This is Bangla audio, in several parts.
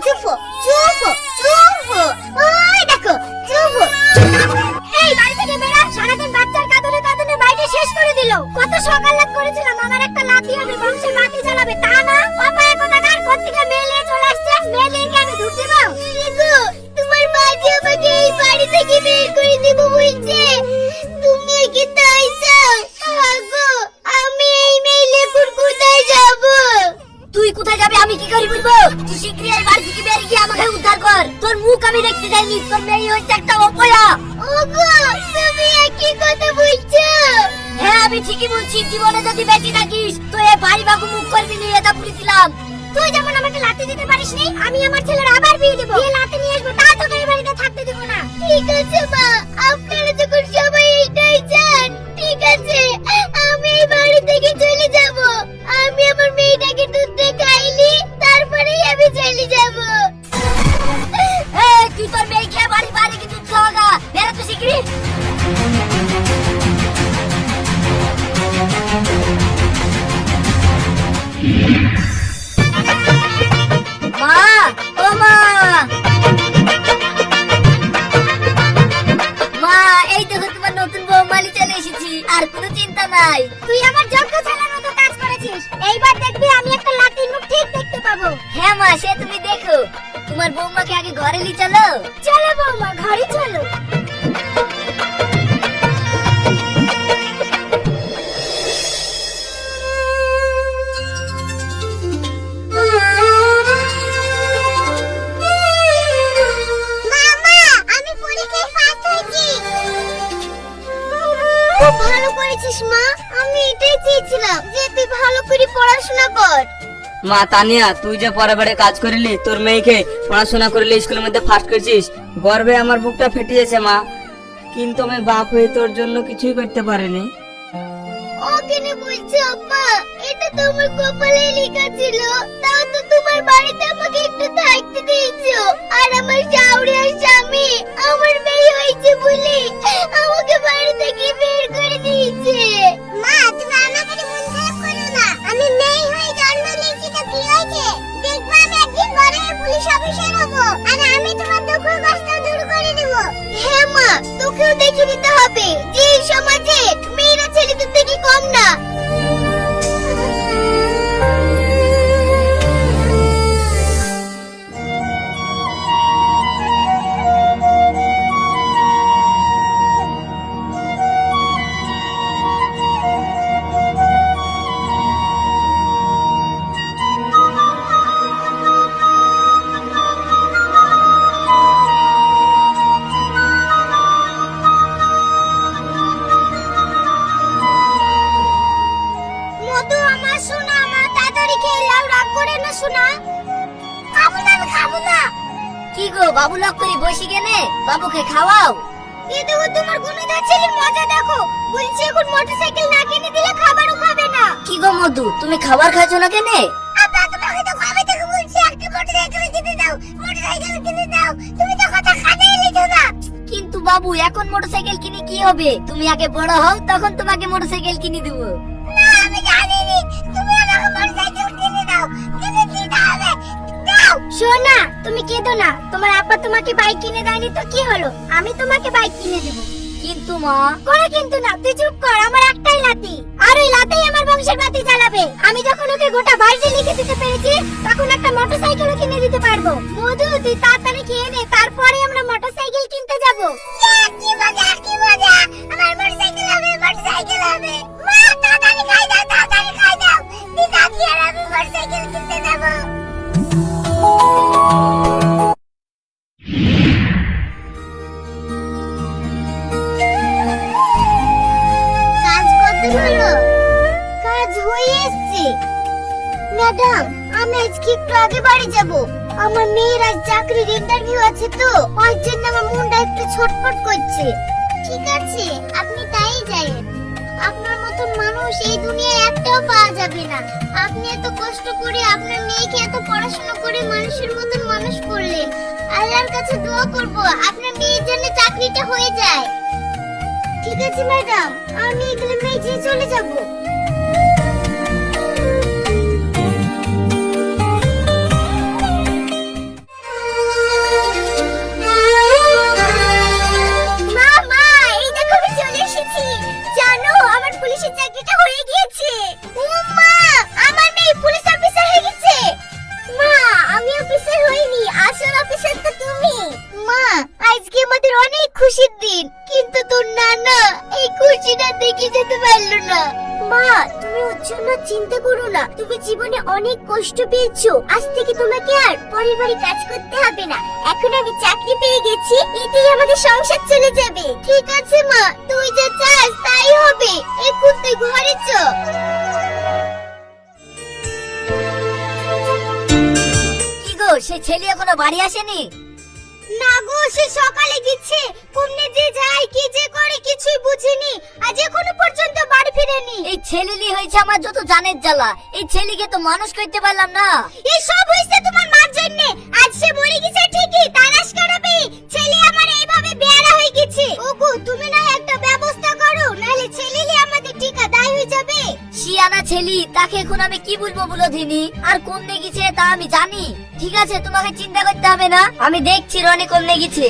চুপ চুপ চুপ, ওই দেখো চুপ। এই বাড়ি থেকে বেরা, সারাদিন বাচ্চার কাঁদনে কাঁদনে বাইরে শেষ করে দিল। কত সকাল লাগ করেছিলাম আমার একটা লাঠি হবে, বংশের বাতি চালাবে, তা না পাপা এখন আর কোত্থেকে মেয়ে নিয়ে চলে আসছে। মেয়ে নিয়ে কি আমি ধুর দিব? গো তোমার মা যে আমাকে এই বাড়ি থেকে বের করে দিব বলছে, তুমি কি তাই চাও? গো আমি এই মেয়ে লেপুর কোথায় যাব? তুই কোথায় যাবে আমি কি করি বলবো? তুই শিগগিরই এই বাড়ি থেকে বের গিয়ে আমাকে উদ্ধার কর। তোর মুখ আমি দেখতে চাইনি, তোর মেয়ে হচ্ছে একটা অপয়া। ওগো তুমি একই কথা বলছো? হ্যাঁ আমি ঠিকই বলছি, জীবনে যদি বেঁচে থাকিস তো এই বাড়ি বাবু মুখ করবি না, এটা বলেছিলাম। তুই যেমন আমাকে লাথি দিতে পারিসনি, আমি আমার ছেলের আবার বিয়ে দেব, বিয়ে লাথি নিয়ে আসবো, তা তোকে এই বাড়িতে থাকতে দেব না। ঠিক আছে মা, আপনারা যখন সবাই এইটাই চান, ঠিক আছে আমি এই বাড়ি থেকে চলে যাব। আমি আমার মেয়েটাকে দুধ দিয়ে খাইলি, তারপরেই আমি চলে যাব। এই তুই তোর মেয়ে খেয়ে বাড়ি বাড়ি কি দুধ খাওয়াগা, বেরো তো শিগগিরই। মা, ও মা, মা এই দেখো তোমার নতুন বৌমালি চলে এসেছি, আর কোনো চিন্তা নাই। তুই আমার যোগ্য ছেলের মতো কাজ করেছিস, এইবার দেখবি আমি একটা লাঠির মুখ ঠিক দেখতে পাবো। হ্যাঁ মা, সে তুমি দেখো। তোমার বৌমাকে আগে ঘরে নিয়ে চলো। চলো বৌমা, ঘরে চলো। ভালো করেছিস মা, আমি এটাই চেয়েছিলাম যে তুই ভালো করে পড়াশোনা কর। মা তানিয়া, তুই যে পরে পরে কাজ করিলি, তোর মেয়েকে পড়াশোনা করলি, স্কুলের মধ্যে ফার্স্ট করেছিস, গর্বে আমার বুকটা ফেটিয়েছে মা। কিন্তু আমি বাপ হয়ে তোর জন্য কিছুই করতে পারিনি। ও কেন বলছো আব্বা? এটা তো আমার কপালে লেখা ছিল, তাও তো তোমার বাড়িতে আমাকে একটু থাকতে দিয়েছো। আর আমার শাশুড়ি আর স্বামী আমার মেয়ে হয়েছে বলে আমাকে বাড়ি থেকে বের করে দিয়েছে। মা তুমি আমাকে মন খারাপ করো না, আমি মেয়ে হয়ে জন্ম নিয়েছি তো কি হয়েছে? দেখবা আমি একদিন বড় হয়ে পুলিশ অফিসার হব, আর আমি তোমার দুঃখ কষ্ট দূর করে দেব। হ্যাঁ মা, তোকেও দেখে নিতে হবে যে এই সমাজে মেয়েরা ছেলেদের থেকে কম না। মধু আমার সোনা, আমার তাড়াতাড়ি খেয়ে লাও, রাগ করে না সোনা। খাবো না, আমি খাবো না। কি গো বাবু লক করে বসে গেলে, বাবুকে খাওয়াও। এ দেখো তোমার গুণধর ছেলের মজা দেখো, বলছে এখন মোটরসাইকেল না কিনে দিলে খাবারও খাবে না। কি গো মধু, তুমি খাবার খাচ্ছ না কেন? আপা তোমাকে তো খাবে থেকে বলছি, একটা মোটরসাইকেল কিনে দাও, মোটরসাইকেল কিনে দাও, তুমি তো কথা কানেই লিখো না। কিন্তু বাবু এখন মোটরসাইকেল কিনে কি হবে? তুমি আগে বড় হও, তখন তোমাকে মোটরসাইকেল কিনে দেবো। না আমি জানি নি, তুমি আমাকে মোটরসাইকেল কিনে দাও, কিনে দিতে হবে, দাও। সোনা তুমি কেঁদো না, তোমার আপা তোমাকে বাইক কিনে দেয়নি তো কি হলো, আমি তোমাকে বাইক কিনে দেব। কিন্তু মা, কোনো কিন্তু না, তুই চুপ কর, আমার একটাই লাঠি, আর ওই লাঠিই আমার বংশের বাতি চালাবে। আমি যখন ওকে গোটা বাড়ি লিখে দিতে পেরেছি, তখন একটা মোটরসাইকেলও কিনে দিতে পারবো। মধু তুই তাড়াতাড়ি খেয়ে নে, তারপরে আমরা মোটরসাইকেল কিনতে যাব। কি মজা, কি মজা, আমার মোটরসাইকেল হবে, মোটরসাইকেল হবে। মা তাড়াতাড়ি খাই দাও, তাড়াতাড়ি খাই দাও, দিদা কি আর আমি মোটরসাইকেল কিনতে যাব। কাজ করতে হলো, কাজ হয়ে এসেছে। ম্যাডাম আমি আজকে একটু আগে বাড়ি যাব, আমার মেয়ের আজ চাকরির ইন্টারভিউ আছে তো, ওর জন্য আমার মনটা একটু ছটফট করছে। ঠিক আছে আপনি তাই যান, আপনার মতো মানুষ এই দুনিয়ায় একটাও পাওয়া যাবে না। আপনি এত কষ্ট করে আপনার মেয়েকে এত পড়াশোনা করে মানুষের মতন মানুষ করলেন, আল্লাহর কাছে দোয়া করব আপনার মেয়ের জন্য চাকরিটা হয়ে যায়। ঠিক আছে ম্যাডাম, আমি এগুলো মেজে চলে যাব। জীবনে অনেক কষ্ট পেয়েছো, আজ থেকে তোমাকে আর পরের বাড়ি কাজ করতে হবে না। এখন আমি চাকরি পেয়ে গেছি, এতেই আমাদের সংসার চলে যাবে। ঠিক আছে মা, তুই যা চাস তাই হবে। এখন তুই ঘরে চ। কি গো, সে ছেলে এখনো বাড়ি আসেনি? না গো, সে সকালে গেছে। কোনে যে যায় কি যে করে কিছুই বুঝিনি, আজ এখনো পর্যন্ত বাড়ি ফিরেনি। এই ছেলেলি হয়েছে আমার যত জানের জ্বালা। এই ছেলেকে তো মানুষ করতে পারলাম না। এই সব হইছে তোমার মার জন্য। আজ সে মরে গেছে ঠিকই, তালাশ করাবে। ছেলে আমার এইভাবে বেয়ারা হয়ে গেছে। ওগো, তুমি না একটা ব্যবস্থা করো, নালে ছেলেলি আমাদের টিকা দায় হয়ে যাবে। শিয়ানা ছেলি, তাকে এখন আমি কি বলবো বলো দিনি? আর কোন গেছে তা আমি জানি। ঠিক আছে, তোমাকে চিন্তা করতে হবে না, আমি দেখছি রনি কোন গেছে।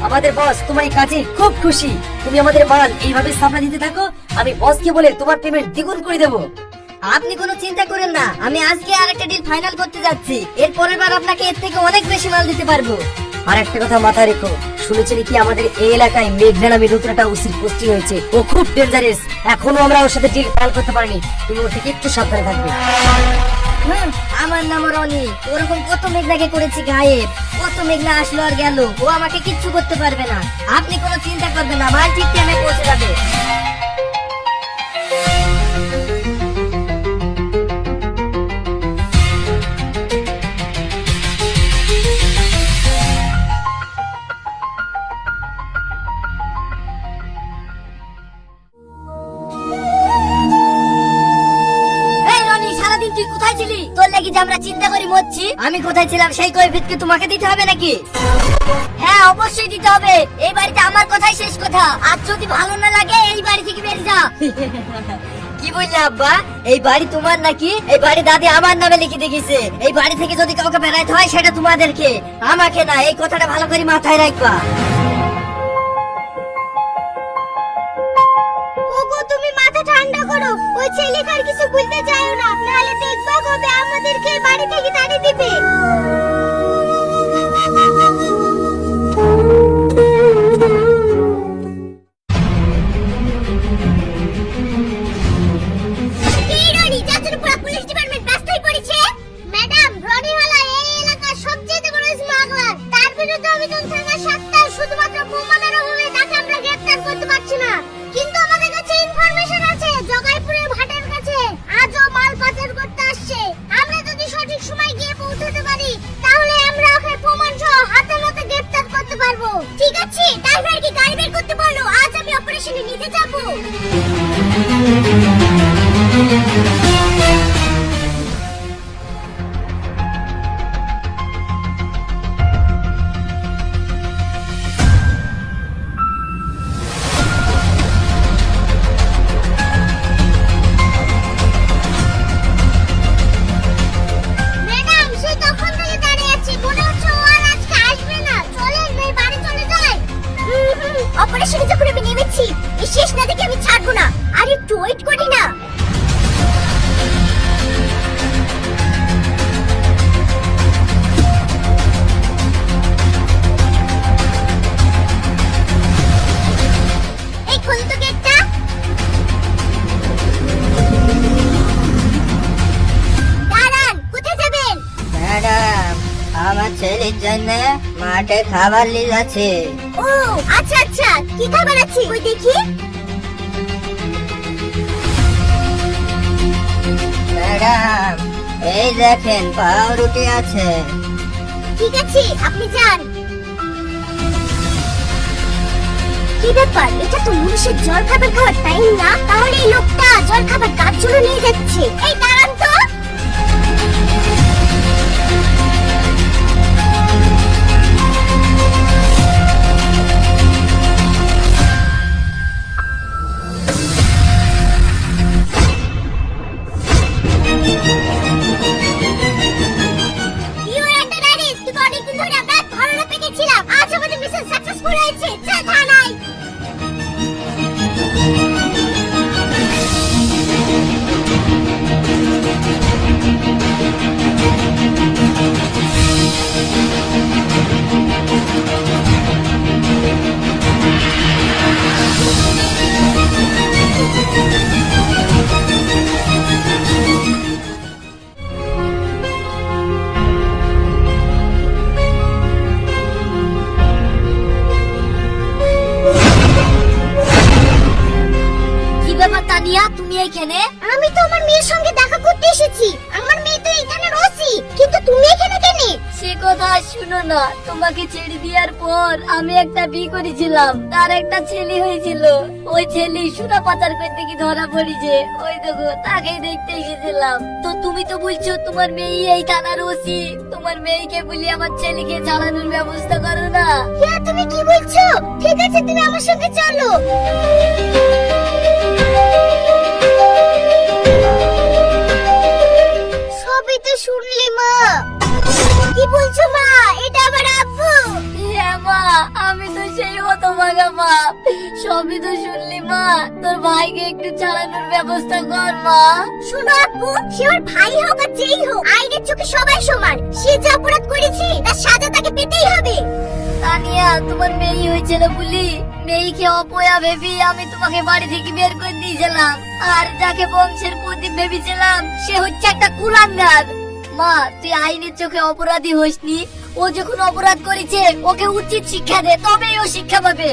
আমাদের বস তোমার এই কাজে খুব খুশি। তুমি আমাদের মাল এইভাবে সামনে দিতে থাকো, আমি বসকে বলে তোমার পেমেন্ট দ্বিগুণ করে দেবো। আপনি কোনো চিন্তা করেন না, আমি আজকে আরেকটা ডিল ফাইনাল করতে যাচ্ছি। এর পরের বার আপনাকে এর থেকে অনেক বেশি মাল দিতে পারবো। আর একটা কথা মাথায় রেখো, শুনেছি নাকি আমাদের এই এলাকায় মেঘনা নামে নতুন একটা ওসির পোস্টিং হয়েছে। ও খুব ডেঞ্জারাস, এখনো আমরা ওর সাথে ডিল ফাইনাল করতে পারিনি। তুমি ওর থেকে একটু সাবধানে থাকবে। আমার নাম রনি। ওরকম কত মেঘনাকে করেছি গায়েব, কত মেঘনা আসলো আর গেল, ও আমাকে কিচ্ছু করতে পারবে না। আপনি কোনো চিন্তা করবেন না, মাল ঠিক টাইমে পৌঁছে যাবে। তুই কোথায় ছিলি? তোর লাগি যে আমরা চিন্তা করি মরছি। আমি কোথায় ছিলাম সেই কৈফিয়ত কি তোমাকে দিতে হবে নাকি? হ্যাঁ, অবশ্যই দিতে হবে। এই বাড়িতে আমার কথাই শেষ কথা। আর যদি ভালো না লাগে এই বাড়ি থেকে বেরিয়ে যা। কি বললে আব্বা? এই বাড়ি তোমার নাকি? এই বাড়ি দাদি আমার নামে লিখে দিয়েছে। এই বাড়ি থেকে যদি কাউকে বেরাইতে হয় সেটা তোমাদেরকে, আমাকে না। এই কথাটা ভালো করে মাথায় রাখবা। ওগো, তুমি মাথা ঠান্ডা করো। ওই ছেলেকার কিছু বলতে চাইও না, নাহলে দেখবা কবে আমাদেরকে বাড়ি থেকে তাড়িয়ে দিবে। এই রনি, যাদের পুরো পুলিশ ডিপার্টমেন্ট ব্যস্তই পড়েছে। ম্যাডাম, রনি হলো এই এলাকার সবচেয়ে বড় স্মাগলার। তার বিরুদ্ধে অভিযোগ থাকা সত্ত্বেও শুধুমাত্র প্রমাণের অভাবে তাকে আমরা গ্রেফতার করতে পারছি না। কিন্তু আমাদের কাছে ইনফরমেশন আছে, জগাইপুরের ভাটের কাছে আজও মাল পাচার করতে আসছে। আমরা যদি সঠিক সময় গিয়ে পৌঁছাতে পারি, তাহলে আমরা ওকে প্রমাণ সহ হাতে নাতে গ্রেফতার করতে পারবো। ঠিক আছে, ড্রাইভারকে গাড়ি বের করতে বলো, আজ আমি অপারেশনে নিতে যাবো। ম্যাডাম, সে তখন থেকে দাঁড়িয়ে আছে, মনে হচ্ছে ও আর আজকে আসবে না। চলেন এই বাড়ি চলে যাই। অপারেশনে যখন আমি নেমেছি, এই শেষ না দেখে আমি ছাড়বো না। আর একটু ওয়েট করি না। এই খোল তো গেটটা। দাঁড়ান, কোথায় যাবেন? ম্যাডাম, আমার ছেলের জন্য মাঠে খাবার নিয়ে যাচ্ছে। ও আচ্ছা আচ্ছা, কি খাবার আছে ওই দেখি। ম্যাডাম, এই দেখেন পাউরুটি আছে। ঠিক আছে, আপনি যান। কি ব্যাপার, এটা তো মানুষের জল খাবার খাওয়ার টাইম না। তাহলে এই লোকটা জল খাবার কার জন্য নিয়ে যাচ্ছে? এই দাঁড়ান তো। না, তোমাকে ছেড়ে দেওয়ার পর আমি একটা বিয়ে করেছিলাম, তার একটা ছেলে হয়েছিল। ওই ছেলে সোনা পাচার করতে কি ধরা পড়েছে, ওই দেখো তাকে দেখতে এসেছিলাম। তো তুমি তো বলছো তোমার মেয়ে এই থানার ওসি, তোমার মেয়েকে বলি আমার ছেলেকে ছাড়ানোর ব্যবস্থা করো না। হ্যাঁ তুমি কি বলছো? ঠিক আছে তুমি আমার সঙ্গে চলো। সবই তো শুনলি মা। কি বলছো মা? এটা আবার আব্বু? হ্যাঁ মা, আমি তো সেই হতভাগা বাপ। সবই তো শুনলি মা, তোর ভাইকে একটু ছাড়ানোর ব্যবস্থা কর মা। শোনো আব্বু, সে ওর ভাই হোক আর যেই হোক, আইনের চোখে সবাই সমান। সে যে অপরাধ করেছে তার সাজা তাকে পেতেই হবে। তানিয়া, তোমার মেয়ে হয়েছিল বলি মেয়েকে অপয়া ভেবি আমি তোমাকে বাড়ি থেকে বের করে দিয়েছিলাম, আর যাকে বংশের প্রদীপ ভেবেছিলাম সে হচ্ছে একটা কুলাঙ্গার। মা, তুই আইনের চোখে অপরাধী হসনি, ও যখন অপরাধ করেছে ওকে উচিত শিক্ষা দে, তবেই ও শিক্ষা পাবে।